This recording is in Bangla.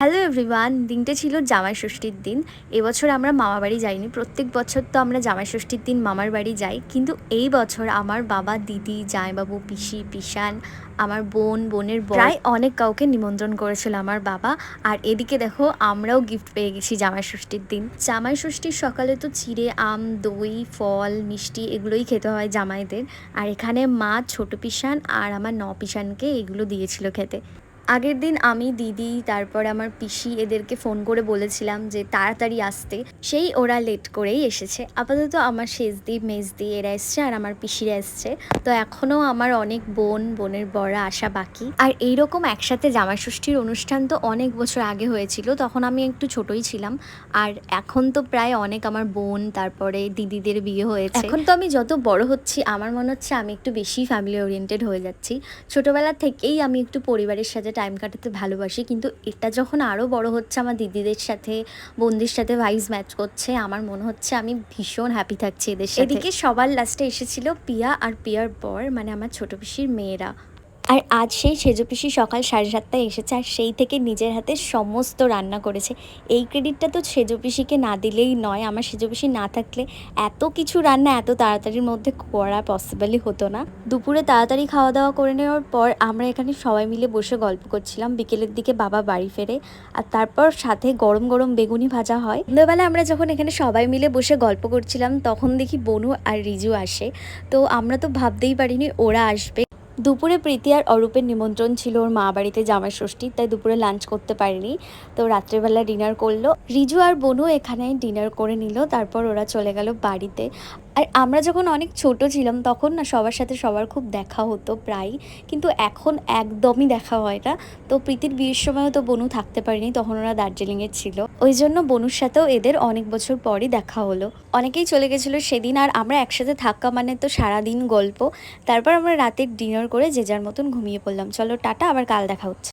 হ্যালো এভরিওয়ান, দিনটা ছিল জামাই ষষ্ঠীর দিন। এবছর আমরা মামা বাড়ি যাইনি। প্রত্যেক বছর তো আমরা জামাই ষষ্ঠীর দিন মামার বাড়ি যাই, কিন্তু এই বছর আমার বাবা, দিদি, জামাইবাবু, পিসি, পিসান, আমার বোনের প্রায় অনেক কাউকে নিমন্ত্রণ করেছিল আমার বাবা। আর এদিকে দেখো, আমরাও গিফট পেয়ে গেছি জামাই ষষ্ঠীর দিন। জামাই ষষ্ঠীর সকালে তো চিড়ে, আম, দই, ফল, মিষ্টি এগুলোই খেতে হয় জামাইদের। আর এখানে মা ছোট পিসান আর আমার পিসানকে এগুলো দিয়েছিল খেতে। আগের দিন আমি, দিদি, তারপর আমার পিসি এদেরকে ফোন করে বলেছিলাম যে তাড়াতাড়ি আসতে। সেই ওরা লেট করেই এসেছে। আপাতত আমার সেজদি, মেজদি এরা এসছে আর আমার পিসিরা এসছে। তো এখনও আমার অনেক বোনের বড়রা আসা বাকি। আর এইরকম একসাথে জামাই ষষ্ঠীর অনুষ্ঠান তো অনেক বছর আগে হয়েছিল, তখন আমি একটু ছোটই ছিলাম। আর এখন তো প্রায় অনেক আমার বোন, তারপরে দিদিদের বিয়ে হয়েছে। এখন তো আমি যত বড় হচ্ছি আমার মনে হচ্ছে আমি একটু বেশি ফ্যামিলি ওরিয়েন্টেড হয়ে যাচ্ছি। ছোটবেলা থেকেই আমি একটু পরিবারের সাথে টাইম কাটাতে ভালোবাসি, কিন্তু এটা যখন আরও বড় হচ্ছে, আমার দিদিদের সাথে, বোনদের সাথে ভাইস ম্যাচ করছে, আমার মনে হচ্ছে আমি ভীষণ হ্যাপি থাকছি এদের সাথে। এদিকে সবার লাস্টে এসেছিল পিয়া আর পিয়ার বর, মানে আমার ছোট পিসির মেয়েরা। আর আজ সেই সেজো পিসি সকাল 7:30টায় এসেছে, আর সেই থেকে নিজের হাতে সমস্ত রান্না করেছে। এই ক্রেডিটটা তো সেজো পিসিকে না দিলেই নয়। আমার সেজো পিসি না থাকলে এত কিছু রান্না এত তাড়াতাড়ির মধ্যে করা পসিবলই হতো না। দুপুরে তাড়াতাড়ি খাওয়া দাওয়া করে নেওয়ার পর আমরা এখানে সবাই মিলে বসে গল্প করছিলাম। বিকেলের দিকে বাবা বাড়ি ফেরে, আর তারপর সাথে গরম গরম বেগুনি ভাজা হয়। সন্ধ্যাবেলা আমরা যখন এখানে সবাই মিলে বসে গল্প করছিলাম, তখন দেখি বনু আর রিজু আসে। তো আমরা তো ভাবতেই পারিনি ওরা আসবে। দুপুরে প্রীতি আর অরূপের নিমন্ত্রণ ছিল ওর মা বাড়িতে জামাই ষষ্ঠী, তাই দুপুরে লাঞ্চ করতে পারিনি। তো রাত্রেবেলা ডিনার করলো। রিজু আর বনু এখানে ডিনার করে নিল, তারপর ওরা চলে গেল বাড়িতে। আর আমরা যখন অনেক ছোট ছিলাম তখন না সবার সাথে সবার খুব দেখা হতো প্রায়, কিন্তু এখন একদমই দেখা হয় না। তো প্রীতির বিয়ের সময়ও তো বনু থাকতে পারিনি, তখন ওরা দার্জিলিংয়ে ছিল। ওই জন্য বনুর সাথেও এদের অনেক বছর পরই দেখা হলো। অনেকেই চলে গেছিলো সেদিন, আর আমরা একসাথে থাকা মানে তো সারাদিন গল্প। তারপর আমরা রাতের ডিনার করে যে যার মতন ঘুমিয়ে পড়লাম। চলো টাটা, আবার কাল দেখা হচ্ছে।